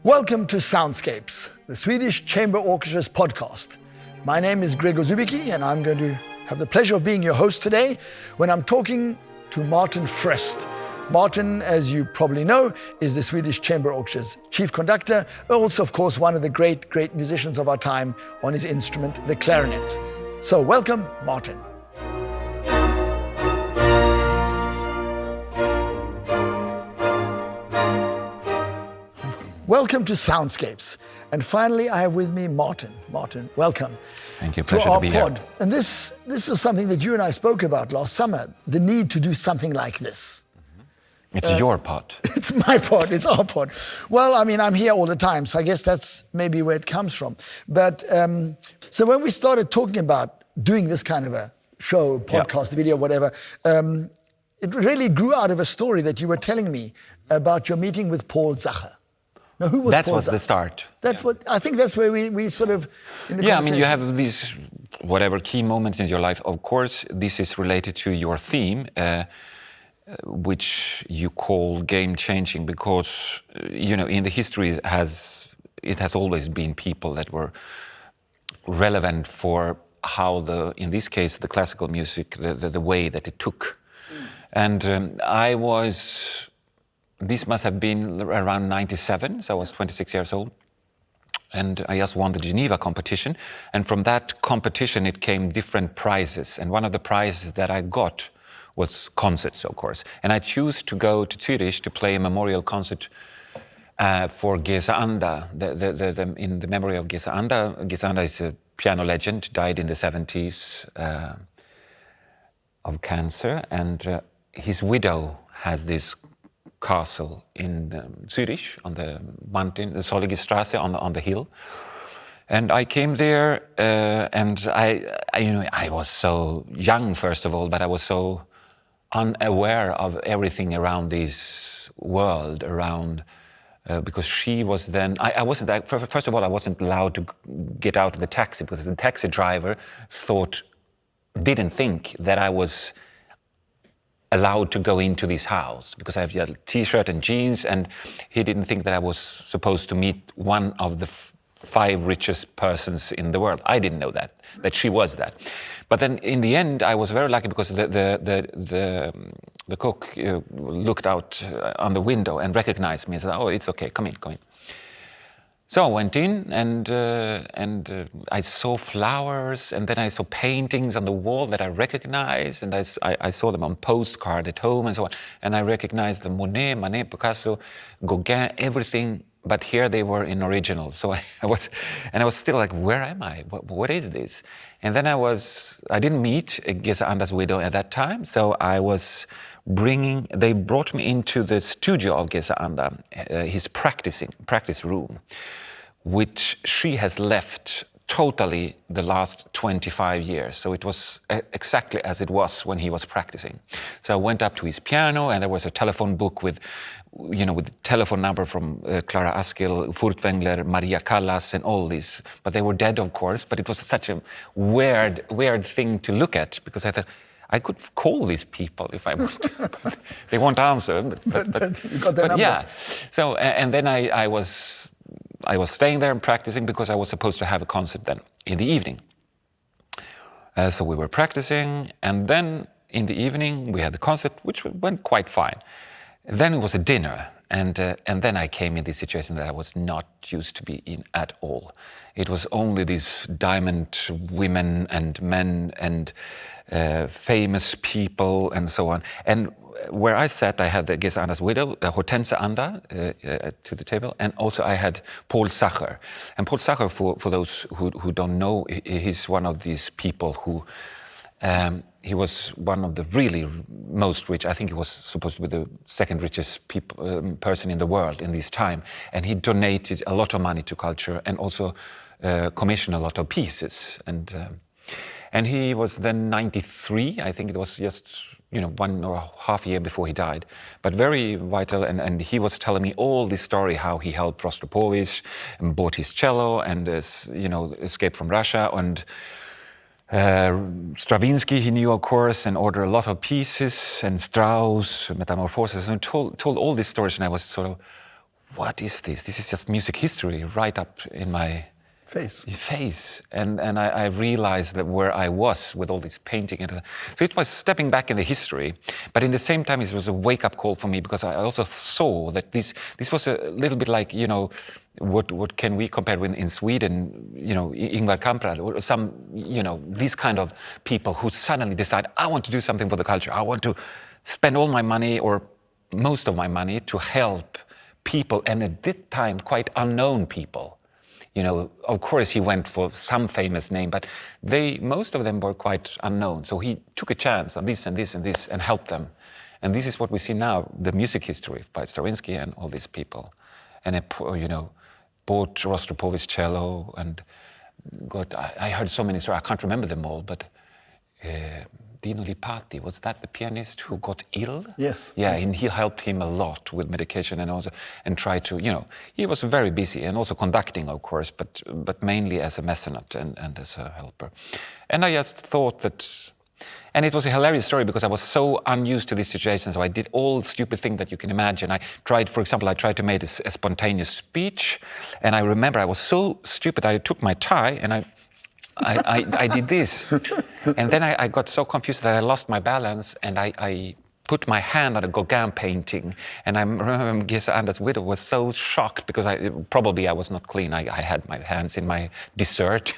Welcome to Soundscapes, the Swedish Chamber Orchestra's podcast. My name is Gregor and I'm going to have the pleasure of being your host today when I'm talking to Martin Fröst. Martin, as you probably know, is the Swedish Chamber Orchestra's chief conductor, also, of course, one of the great musicians of our time on his instrument, the clarinet. So welcome, Martin. Welcome to Soundscapes. And finally, I have with me Martin. Martin, welcome. Thank you. Pleasure to be here. And this is something that you and I spoke about last summer, the need to do something like this. It's your pod. It's my pod, it's our pod. Well, I mean, I'm here all the time, so I guess that's maybe where it comes from. But so when we started talking about doing this kind of a show, podcast, video, whatever, it really grew out of a story that you were telling me about your meeting with Paul Zacher. Now, who was that Paul was Zacher? The start. That's what I think. That's where we sort of in the I conversation. mean, you have these whatever key moments in your life. Of course, this is related to your theme, which you call game changing, because in the history it has always been people that were relevant for how in this case the classical music, the way that it took, and This must have been around 97, so I was 26 years old. And I just won the Geneva competition. And from that competition, it came different prizes. And one of the prizes that I got was concerts, of course. And I chose to go to Swedish to play a memorial concert for Gesa Anda, in the memory of Gesa Anda. Gesa Anda is a piano legend, died in the 70s of cancer. And his widow has this castle in Swedish on the mountain, the Soligestrasse on the hill, and I came there, and I was so young first of all, but I was so unaware of everything around this world around, because she was then. I wasn't. First of all, I wasn't allowed to get out of the taxi because the taxi driver didn't think that I was allowed to go into this house because I have a t-shirt and jeans, and he didn't think that I was supposed to meet one of the 5 richest persons in the world. I didn't know that she was that. But then in the end, I was very lucky because the cook looked out on the window and recognized me and said, "Oh, it's okay, come in." So I went in and I saw flowers, and then I saw paintings on the wall that I recognized, and I saw them on postcard at home and so on. And I recognized the Monet, Manet, Picasso, Gauguin, everything, but here they were in original. So I was still like, where am I? What is this? And then I didn't meet Gesa Anda's widow at that time, so they brought me into the studio of Gesa Anda, his practice room, which she has left totally the last 25 years. So it was exactly as it was when he was practicing. So I went up to his piano, and there was a telephone book with the telephone number from Clara Askill, Furtwängler, Maria Callas, and all these. But they were dead, of course. But it was such a weird thing to look at, because I thought, I could call these people if I want to. They won't answer. But you got their number. Yeah. So and then I was staying there and practicing because I was supposed to have a concert then in the evening. So we were practicing, and then in the evening we had the concert, which went quite fine. Then it was a dinner, and then I came in this situation that I was not used to be in at all. It was only these diamond women and men and famous people and so on. And where I sat, I had the Gesa Anda's widow, Hortense Anda, to the table, and also I had Paul Zacher. And Paul Zacher, for those who don't know, he's one of these people who he was one of the really most rich. I think he was supposed to be the second richest person in the world in this time. And he donated a lot of money to culture and also commissioned a lot of pieces. And he was then 93. I think it was just 1.5 years before he died. But very vital. And he was telling me all this story, how he helped Rostropovich and bought his cello and escaped from Russia. And Stravinsky, he knew, of course, and ordered a lot of pieces, and Strauss, Metamorphosis, and told all these stories, and I was sort of, what is this? This is just music history right up in my face. And I realized that where I was with all this painting. So it was stepping back in the history, but in the same time it was a wake-up call for me, because I also saw that this was a little bit like, you know, what can we compare with in Sweden, you know, Ingvar Kamprad or some, you know, these kind of people who suddenly decide, I want to do something for the culture. I want to spend all my money or most of my money to help people, and at that time quite unknown people. You know, of course he went for some famous name, but most of them were quite unknown. So he took a chance on this and this and this and helped them. And this is what we see now, the music history by Stravinsky and all these people. And you know, bought Rostropovich cello, and I heard so many stories, I can't remember them all, but Dino Lipati, was that the pianist who got ill? Yes. Yeah, yes. And he helped him a lot with medication and tried to, you know, he was very busy and also conducting, of course, but mainly as a mecenate and as a helper. And I just thought that, and it was a hilarious story because I was so unused to this situation, so I did all stupid things that you can imagine. For example, I tried to make a spontaneous speech, and I remember I was so stupid, I took my tie and I did this. And then I got so confused that I lost my balance, and I put my hand on a Gauguin painting. And I remember Gesa Anders' widow was so shocked because I was not clean. I had my hands in my dessert.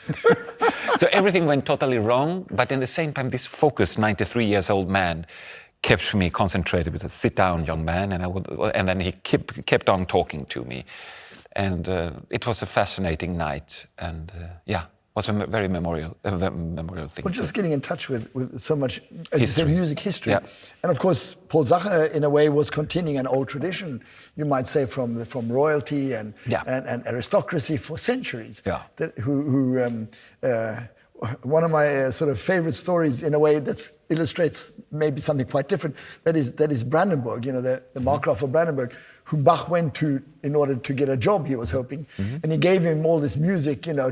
So everything went totally wrong. But in the same time, this focused 93 years old man kept me concentrated with a sit down, young man. And then he kept on talking to me. And it was a fascinating night. And was a very memorial thing. Well, just getting in touch with so much, as you say, music history. Yeah. And of course, Paul Zacher, in a way, was continuing an old tradition, you might say, from royalty and aristocracy for centuries. Yeah. One of my sort of favorite stories, in a way, that illustrates maybe something quite different, that is Brandenburg, you know, the Markgraf of Brandenburg, whom Bach went to in order to get a job, he was hoping. And he gave him all this music, you know,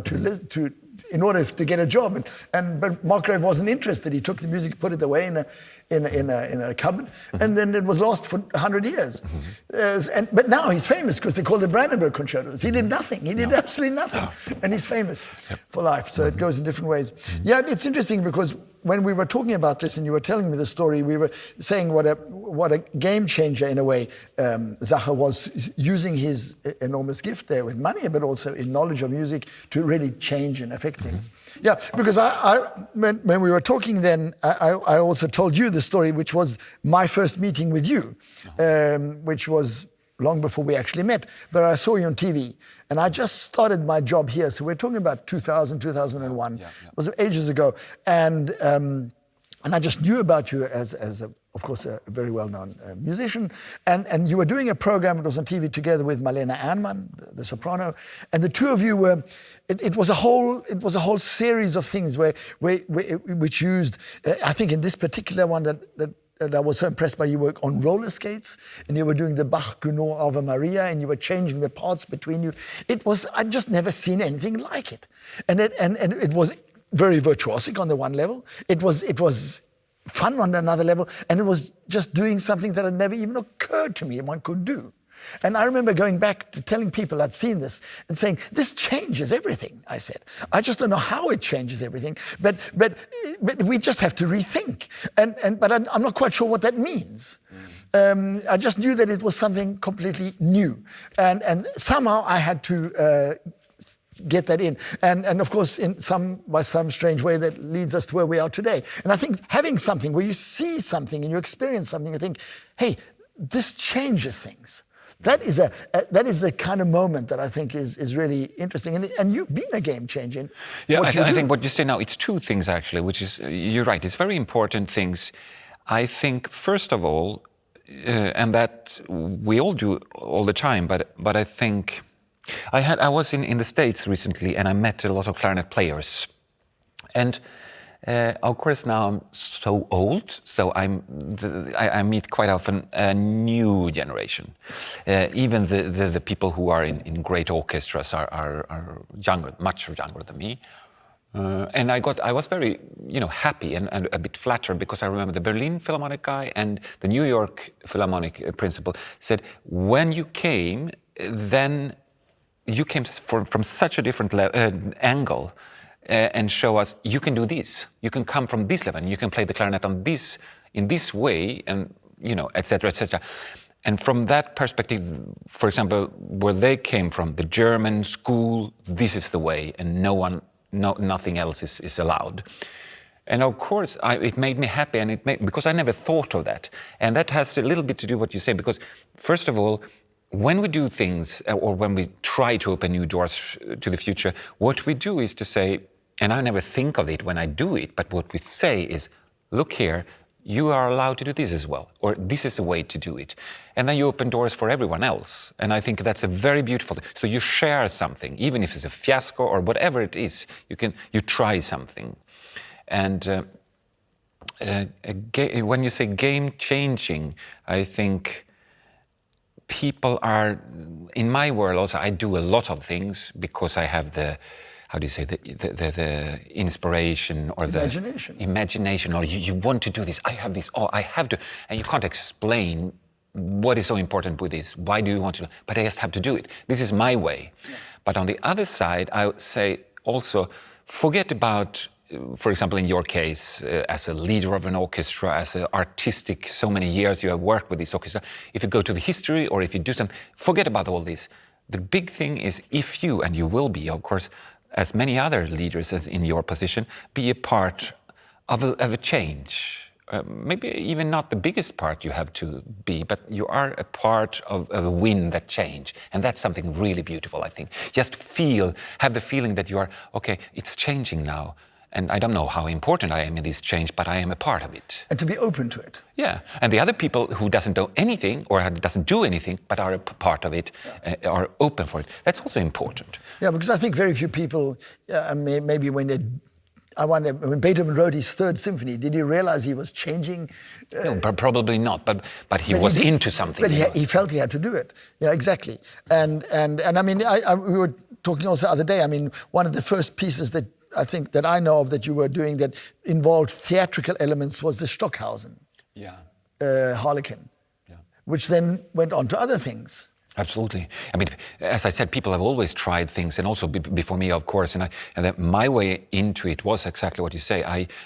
in order to get a job, but Markgraf wasn't interested. He took the music, put it away in a cupboard, and then it was lost for 100 years. But now he's famous because they call it Brandenburg concertos. He did nothing. He did absolutely nothing, and he's famous for life. So it goes in different ways. Yeah, it's interesting because when we were talking about this and you were telling me the story, we were saying what a game changer, in a way, Zacher was, using his enormous gift there with money, but also in knowledge of music to really change and affect things. Yeah, because when we were talking then, I also told you the story, which was my first meeting with you, which was long before we actually met, but I saw you on TV. And I just started my job here. So we're talking about 2000, 2001. It was ages ago. And I just knew about you as of course, a very well-known musician. And you were doing a program that was on TV together with Malena Ernman, the soprano. And the two of you were, it was a whole series of things which used, I think in this particular one that I was so impressed by, you were on roller skates and you were doing the Bach Gounod Ave Maria and you were changing the parts between you. I'd just never seen anything like it. And it was very virtuosic on the one level. It was fun on another level. And it was just doing something that had never even occurred to me one could do. And I remember going back to telling people I'd seen this and saying, this changes everything, I said. I just don't know how it changes everything, but we just have to rethink. But I'm not quite sure what that means. I just knew that it was something completely new. And somehow I had to get that in. And of course, by some strange way, that leads us to where we are today. And I think having something where you see something and you experience something, you think, hey, this changes things. That is the kind of moment that I think is really interesting. And you've been a game changer. Yeah, I think what you say now, it's two things actually, which is, you're right, it's very important things. I think, first of all, and that we all do all the time, but I think, I was in the States recently and I met a lot of clarinet players. And of course, now I'm so old, so I meet quite often a new generation. Even the people who are in great orchestras are younger, much younger than me. And I was very, happy and a bit flattered because I remember the Berlin Philharmonic guy and the New York Philharmonic principal said, when you came, then you came from such a different angle and show us you can do this. You can come from this level, and you can play the clarinet on this in this way, and etc., etc. And from that perspective, for example, where they came from, the German school, this is the way, and nothing else is allowed. And of course, it made me happy, and because I never thought of that. And that has a little bit to do with what you say, because first of all, when we do things, or when we try to open new doors to the future, what we do is to say, and I never think of it when I do it, but what we say is, look here, you are allowed to do this as well, or this is the way to do it. And then you open doors for everyone else. And I think that's a very beautiful thing. So you share something, even if it's a fiasco or whatever it is, you try something. And when you say game-changing, I think people are, in my world also, I do a lot of things because I have the inspiration or imagination. The imagination, or you want to do this, I have this, I have to, and you can't explain what is so important with this, why do you want to, but I just have to do it. This is my way. Yeah. But on the other side, I would say also, forget about, for example, in your case, as a leader of an orchestra, as an artistic, so many years you have worked with this orchestra, if you go to the history or if you do something, forget about all this. The big thing is if you, and you will be, of course, as many other leaders as in your position, be a part of a change. Maybe even not the biggest part you have to be, but you are a part of a wind that change. And that's something really beautiful, I think. Just have the feeling that you are, okay, it's changing now. And I don't know how important I am in this change, but I am a part of it. And to be open to it. Yeah, and the other people who doesn't know anything or doesn't do anything, but are a part of it, are open for it. That's also important. Yeah, because I think very few people, maybe when Beethoven wrote his Third Symphony, did he realize he was changing? No, probably not, but he was into something. But he felt he had to do it. Yeah, exactly. And I mean, we were talking also the other day, I mean, one of the first pieces that I think that I know of that you were doing that involved theatrical elements was the Stockhausen Harlequin, which then went on to other things. Absolutely. I mean, as I said, people have always tried things, and also before me, of course. And then my way into it was exactly what you say.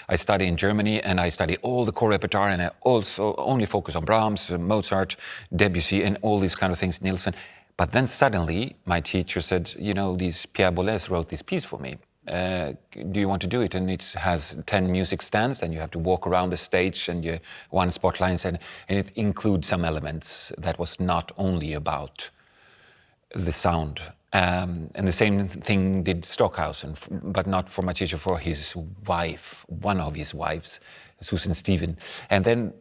I studied in Germany, and I studied all the core repertoire, and I also only focus on Brahms, Mozart, Debussy, and all these kind of things, Nielsen. But then suddenly, my teacher said, these Pierre Boulez wrote this piece for me. Do you want to do it? And it has 10 music stands, and you have to walk around the stage, and one spotlight, and it includes some elements that was not only about the sound. And the same thing did Stockhausen, but not for my teacher, for his wife, one of his wives, Susan Stephen. And then,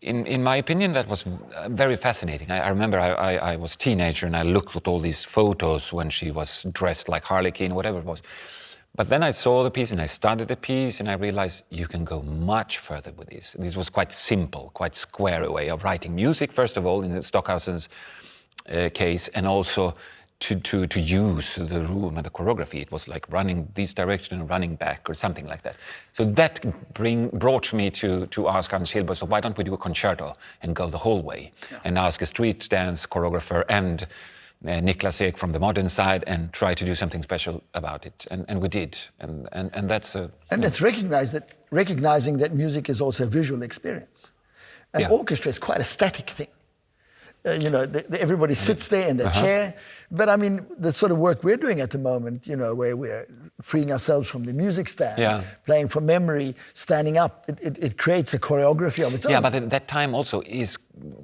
in my opinion, that was very fascinating. I remember I was a teenager, and I looked at all these photos when she was dressed like Harlequin, whatever it was. But then I saw the piece and I studied the piece and I realized you can go much further with this. This was quite simple, quite square way of writing music, first of all, in Stockhausen's case, and also to use the room and the choreography. It was like running this direction and running back or something like that. So that brought me to ask Hans Hilber, so why don't we do a concerto and go the whole way and ask a street dance choreographer and Niklas Ek from the modern side and try to do something special about it, and we did, and that's and it's recognizing that music is also a visual experience, and orchestra is quite a static thing. Everybody sits there in their chair, but I mean the sort of work we're doing at the moment, where we're freeing ourselves from the music stand, playing from memory, standing up, it creates a choreography of its own. Yeah, but that time also is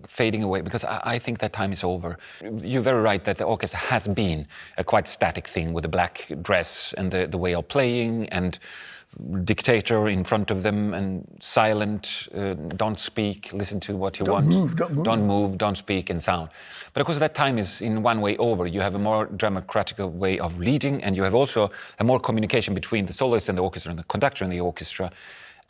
fading away, because I think that time is over. You're very right that the orchestra has been a quite static thing with the black dress and the way of playing and dictator in front of them and silent, don't speak, listen to what you want. Don't move, don't speak and sound. But of course that time is in one way over. You have a more dramatic way of leading, and you have also a more communication between the soloist and the orchestra and the conductor and the orchestra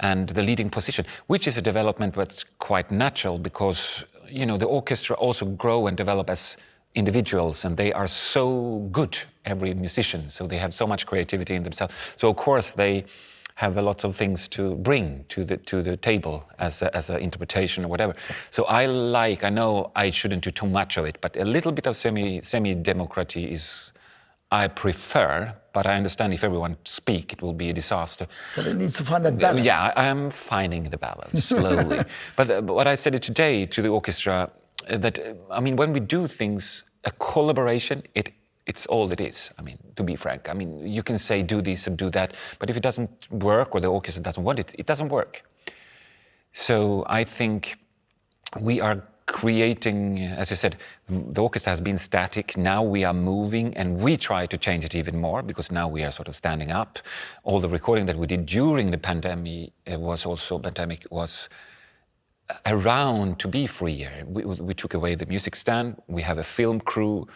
and the leading position, which is a development that's quite natural because, the orchestra also grow and develop as individuals, and they are so good, every musician, so they have so much creativity in themselves. So of course they have a lot of things to bring to the table as an interpretation or whatever. So I know I shouldn't do too much of it, but a little bit of semi-democracy is I prefer, but I understand if everyone speak, it will be a disaster. But it needs to find that balance. Yeah, I am finding the balance slowly. But what I said it today to the orchestra, that, I mean, when we do things, a collaboration, it's all it is. I mean, to be frank. I mean, you can say do this and do that, but if it doesn't work or the orchestra doesn't want it, it doesn't work. So I think we are creating, as I said, the orchestra has been static. Now we are moving and we try to change it even more because now we are sort of standing up. All the recording that we did during the pandemic was around to be freer. We took away the music stand. We have a film crew.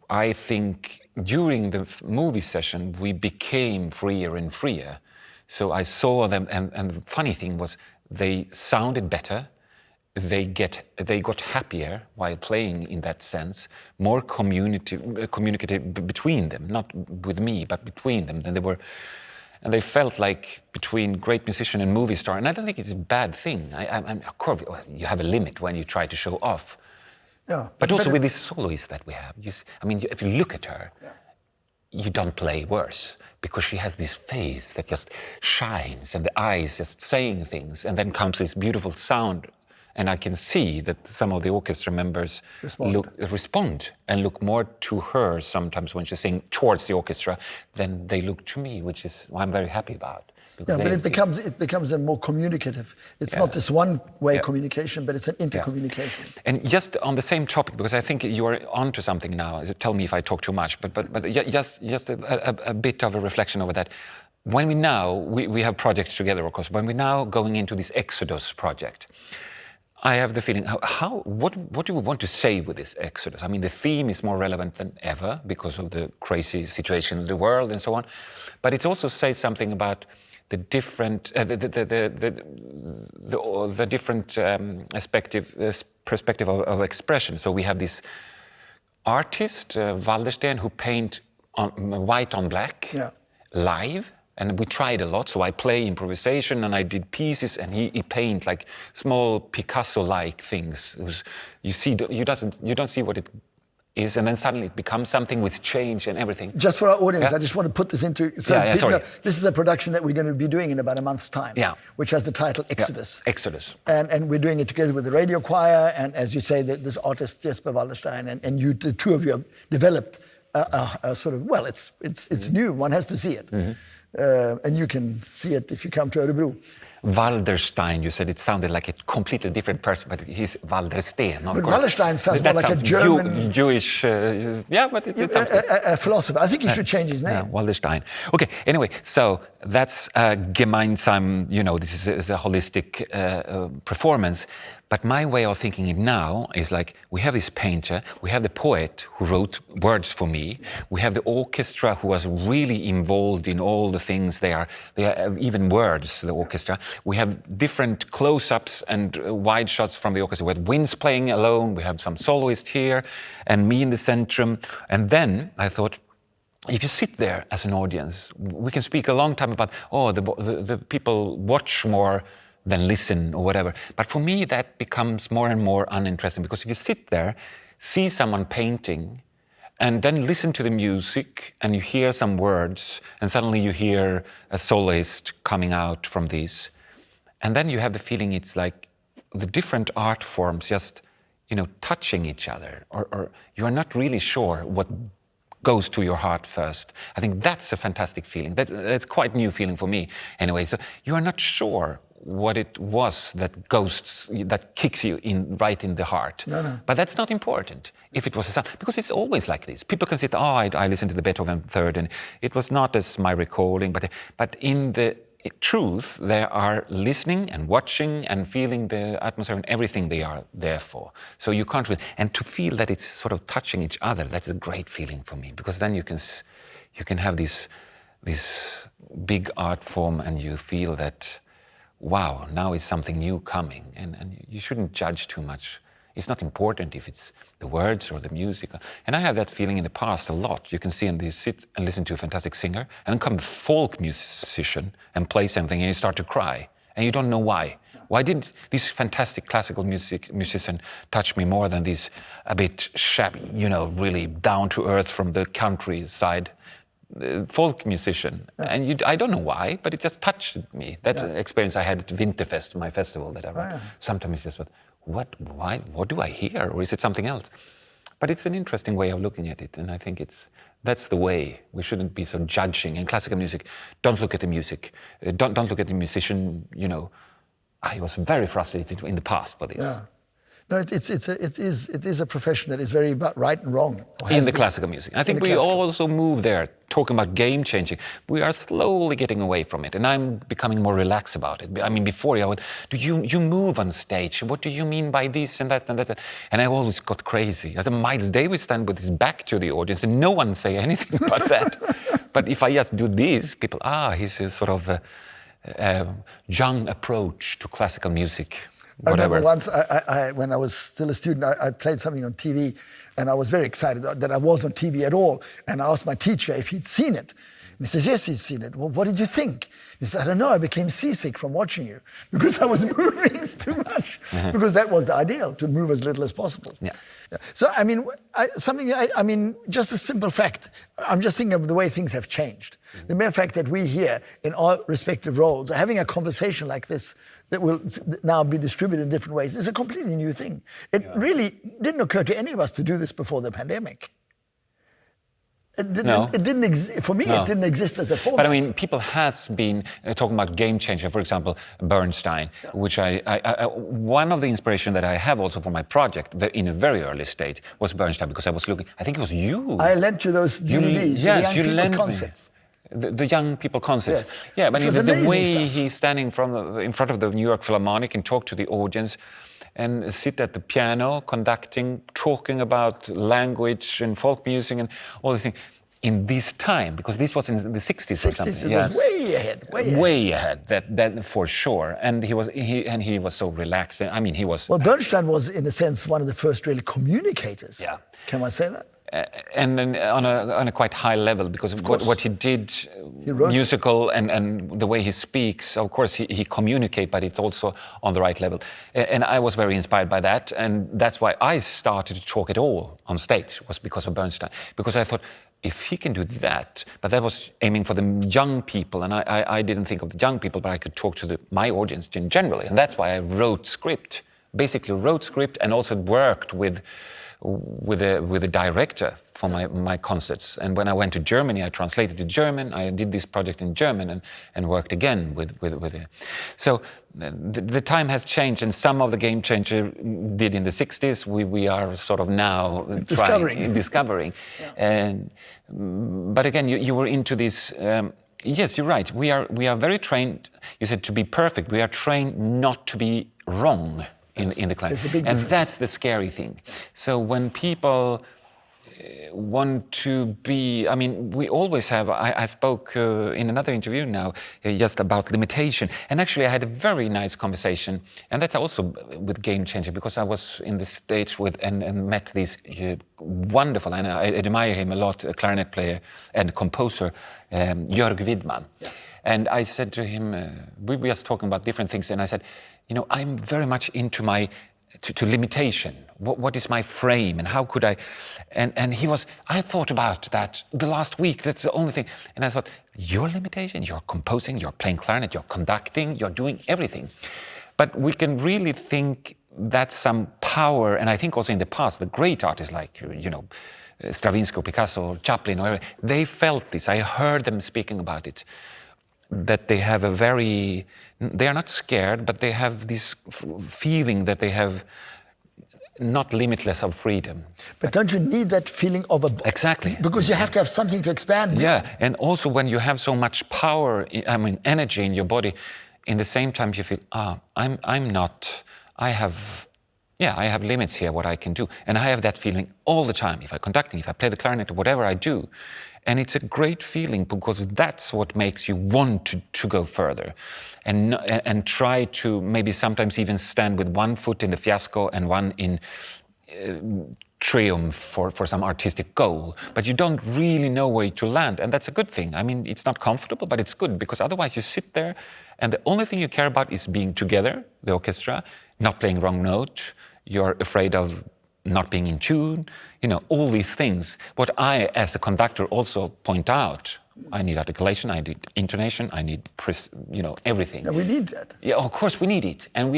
I think during the movie session, we became freer and freer. So I saw them, and the funny thing was they sounded better. They got happier while playing in that sense, more communicative between them, not with me, but between them than they were. And they felt like between great musician and movie star. And I don't think it's a bad thing. Of course, you have a limit when you try to show off. Yeah, but also with this soloist that we have. If you look at her, you don't play worse because she has this face that just shines and the eyes just saying things. And then comes this beautiful sound. And I can see that some of the orchestra members respond and look more to her sometimes when she's singing towards the orchestra than they look to me, which is what I'm very happy about. Yeah, but it becomes a more communicative. It's not this one-way communication, but it's an intercommunication. And just on the same topic, because I think you are onto something now. Tell me if I talk too much, but just a bit of a reflection over that. When we have projects together, of course. When we're now going into this Xodus project, I have the feeling, what do we want to say with this Xodus? I mean, the theme is more relevant than ever because of the crazy situation in the world and so on. But it also says something about the different, the different perspective of expression. So we have this artist, Waldersten, who paint on white on black, live. And we tried a lot, so I play improvisation and I did pieces, and he paint like small Picasso-like things. You don't see what it is, and then suddenly it becomes something with change and everything. Just for our audience, I just want to put this into... This is a production that we're going to be doing in about a month's time, which has the title Xodus. Exodus. And we're doing it together with the radio choir, and as you say, this artist, Jesper Waldersten, and you, the two of you have developed a sort of, well, it's new, one has to see it. Mm-hmm. And you can see it if you come to Örebro. Walderstein, you said it sounded like a completely different person, but he's Waldersten. But Walderstein sounds more like a German... Jewish, but it's a philosopher. I think he should change his name. Walderstein. Okay, anyway, so that's gemeinsam, this is a holistic performance. But my way of thinking it now is like, we have this painter, we have the poet who wrote words for me, we have the orchestra who was really involved in all the things they are even words, the orchestra. We have different close-ups and wide shots from the orchestra. We have winds playing alone, we have some soloist here, and me in the centrum. And then I thought, if you sit there as an audience, we can speak a long time about, the people watch more than listen or whatever. But for me, that becomes more and more uninteresting, because if you sit there, see someone painting, and then listen to the music, and you hear some words, and suddenly you hear a soloist coming out from these, and then you have the feeling it's like the different art forms just, touching each other, or you are not really sure what goes to your heart first. I think that's a fantastic feeling. That's quite a new feeling for me, anyway. So you are not sure what it was that kicks you right in the heart. No. But that's not important if it was a sound, because it's always like this. People can say, I listened to the Beethoven Third and it was not as my recalling, but in the truth, they are listening and watching and feeling the atmosphere and everything they are there for. So you can't really, and to feel that it's sort of touching each other, that's a great feeling for me, because then you can have this big art form and you feel that, wow, now is something new coming, and you shouldn't judge too much It's not important if it's the words or the music. And I have that feeling in the past a lot. You can see, and you sit and listen to a fantastic singer, and then come a folk musician and play something, and you start to cry, and you don't know why. Why didn't this fantastic classical musician touch me more than this a bit shabby, really down to earth from the countryside folk musician? And I don't know why, but it just touched me. That's an experience I had at Winterfest, my festival, that I sometimes just thought, what do I hear? Or is it something else? But it's an interesting way of looking at it, and I think that's the way. We shouldn't be so judging. In classical music, don't look at the music. Don't look at the musician, I was very frustrated in the past for this. Yeah. No, it is a profession that is very about right and wrong. In the classical music. I think we also move there, talking about game changing. We are slowly getting away from it, and I'm becoming more relaxed about it. I mean, before I would, you move on stage? What do you mean by this and that and that? And I always got crazy. As Miles Davis stand with his back to the audience, and no one say anything about that. But if I just do this, people, he's a sort of young approach to classical music. Whatever. I remember once, when I was still a student, I played something on TV, and I was very excited that I was on TV at all. And I asked my teacher if he'd seen it. And he says, yes, he's seen it. Well, what did you think? He said, I don't know, I became seasick from watching you because I was moving too much. Because that was the ideal, to move as little as possible. Yeah. So, I mean, just a simple fact. I'm just thinking of the way things have changed. The mere fact that we here, in our respective roles, are having a conversation like this that will now be distributed in different ways is a completely new thing. It really didn't occur to any of us to do this before the pandemic. It didn't for me, it didn't exist as a format. But I mean, people has been talking about game changer. For example, Bernstein, which one of the inspiration that I have also for my project in a very early stage was Bernstein, because I was looking. I think it was you. I lent you those DVDs. Yes, you lent concerts. The young people concerts. Yes. Yeah, but the way stuff. he's standing in front of the New York Philharmonic and talk to the audience, and sit at the piano, conducting, talking about language and folk music and all these things in this time, because this was in the 60s or something. It was way ahead. Way ahead, that for sure. And he was so relaxed. I mean, he was... Well, Bernstein was, in a sense, one of the first really communicators. Yeah. Can I say that? And on a quite high level, because of what he did, musical and the way he speaks, of course he communicates, but it's also on the right level. And I was very inspired by that, and that's why I started to talk at all on stage, was because of Bernstein. Because I thought, if he can do that, but that was aiming for the young people, and I didn't think of the young people, but I could talk to my audience generally, and that's why I wrote script, and also worked with a director for my concerts. And when I went to Germany, I translated to German. I did this project in German and worked again with it. So the time has changed, and some of the game changer did in the 60s. We are sort of now discovering. But again, you were into this. Yes, you're right. We are very trained. You said to be perfect. We are trained not to be wrong. In the class. And that's the scary thing. So when people want to be, I mean, we always have, I spoke in another interview now just about limitation. And actually I had a very nice conversation, and that's also with Game Changer, because I was in the States and met this wonderful, and I admire him a lot, a clarinet player and composer, Jörg Widman. Yeah. And I said to him, we were just talking about different things, and I said, I'm very much into to limitation. What is my frame, and how could I? And he was, I thought about that the last week. That's the only thing. And I thought, your limitation, you're composing, you're playing clarinet, you're conducting, you're doing everything. But we can really think that's some power, and I think also in the past, the great artists like, Stravinsky, Picasso, Chaplin, or they felt this. I heard them speaking about it. That they have they are not scared, but they have this feeling that they have not limitless of freedom. But don't you need that feeling of Exactly. Because you have to have something to expand. Yeah, and also when you have so much power, energy in your body, in the same time you feel, I'm not, I have, yeah, I have limits here, what I can do. And I have that feeling all the time, if I'm conducting, if I play the clarinet, or whatever I do. And it's a great feeling because that's what makes you want to go further and try to maybe sometimes even stand with one foot in the fiasco and one in triumph for some artistic goal. But you don't really know where to land, and that's a good thing. I mean, it's not comfortable, but it's good, because otherwise you sit there and the only thing you care about is being together, the orchestra, not playing wrong note. You're afraid of not being in tune, all these things. What I, as a conductor, also point out, I need articulation, I need intonation, I need, everything. And we need that. Yeah, of course we need it. And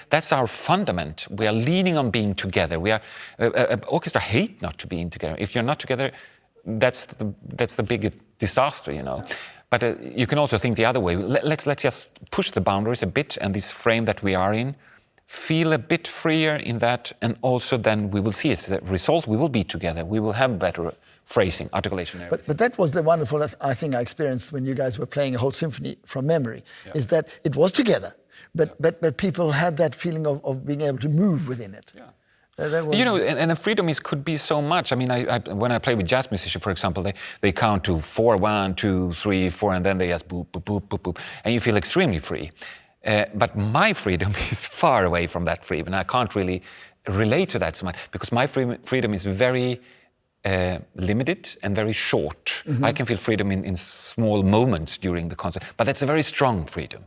that's our fundament. We are leaning on being together. Orchestra hate not to be together. If you're not together, that's the biggest disaster, But you can also think the other way. Let's just push the boundaries a bit, and this frame that we are in, feel a bit freer in that, and also then we will see as a result, we will be together, we will have better phrasing, articulation. But that was the wonderful, I think, I experienced when you guys were playing a whole symphony from memory, is that it was together, but people had that feeling of being able to move within it. Yeah. That was... And the freedom could be so much. I mean, when I play with jazz musicians, for example, they count to 4, 1, 2, 3, 4, and then they just boop, boop, boop, boop, boop, and you feel extremely free. But my freedom is far away from that freedom, and I can't really relate to that so much, because my freedom is very limited and very short. Mm-hmm. I can feel freedom in small moments during the concert, but that's a very strong freedom.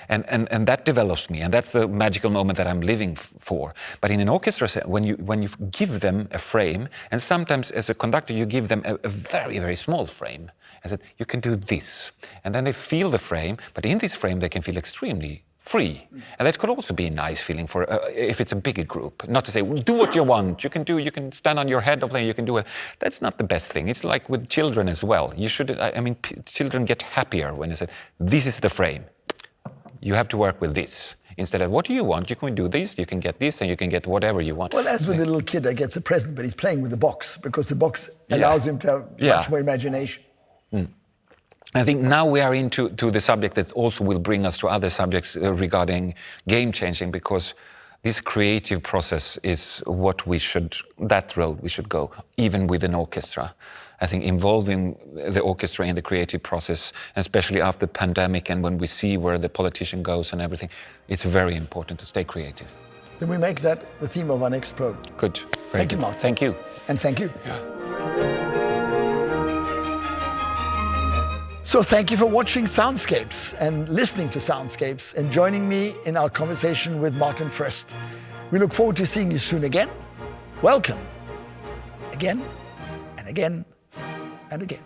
And that develops me, and that's the magical moment that I'm living for. But in an orchestra, when you give them a frame, and sometimes as a conductor you give them a very, very small frame, and said, you can do this. And then they feel the frame, but in this frame they can feel extremely free. And that could also be a nice feeling for if it's a bigger group. Not to say, well, do what you want, you can stand on your head or play, you can do it. That's not the best thing. It's like with children as well. Children get happier when they say, this is the frame. You have to work with this. Instead of, what do you want? You can do this, you can get this, and you can get whatever you want. Well, as with the little kid that gets a present, but he's playing with the box, because the box allows him to have much more imagination. Mm. I think now we are into the subject that also will bring us to other subjects regarding game changing, because this creative process is that road we should go, even with an orchestra. I think involving the orchestra in the creative process, especially after the pandemic and when we see where the politician goes and everything, it's very important to stay creative. Then we make that the theme of our next program. Good. Thank you, Martin. Thank you. And thank you. Yeah. So thank you for watching Soundscapes and listening to Soundscapes and joining me in our conversation with Martin Fröst. We look forward to seeing you soon again. Welcome. Again and again and again.